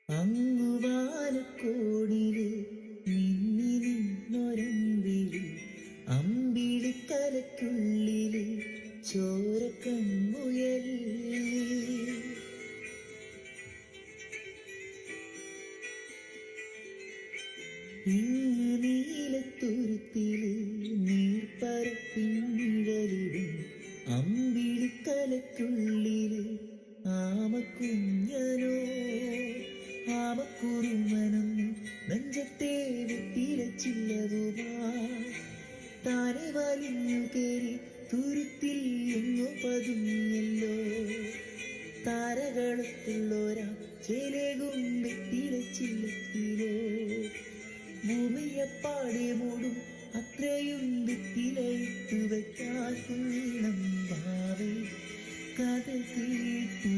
അങ്ങുവാനക്കോണില് മിന്നി നിന്നൊരമ്പിളി, അമ്പിളിക്കലയ്ക്കുള്ളില് ചോരക്കൺമുയൽ. ഇങ്ങ് നീലത്തുരുത്തില് നീർപ്പരപ്പിൻ നിഴലിടും അമ്പിളിക്കലയ്ക്കുള്ളില് ആമക്കുഞ്ഞനോ ആമക്കുറുമനൊന്നു നെഞ്ചത്തെ വിത്തിരച്ചില്ലതുമായി താനെ വലിഞ്ഞു കേറി തുരുത്തിൽ എങ്ങോ പതുങ്ങിയല്ലോ. താരകളത്തുള്ളോരാ ചേലേകും വിത്തിരച്ചില്ലത്തിലോ ഭൂമിയെപ്പാടെ മൂടും അത്രയും വിത്തിലയിട്ടു വെച്ചാൽ കുഞ്ഞിളം ഭാവേ കഥ കേട്ടു.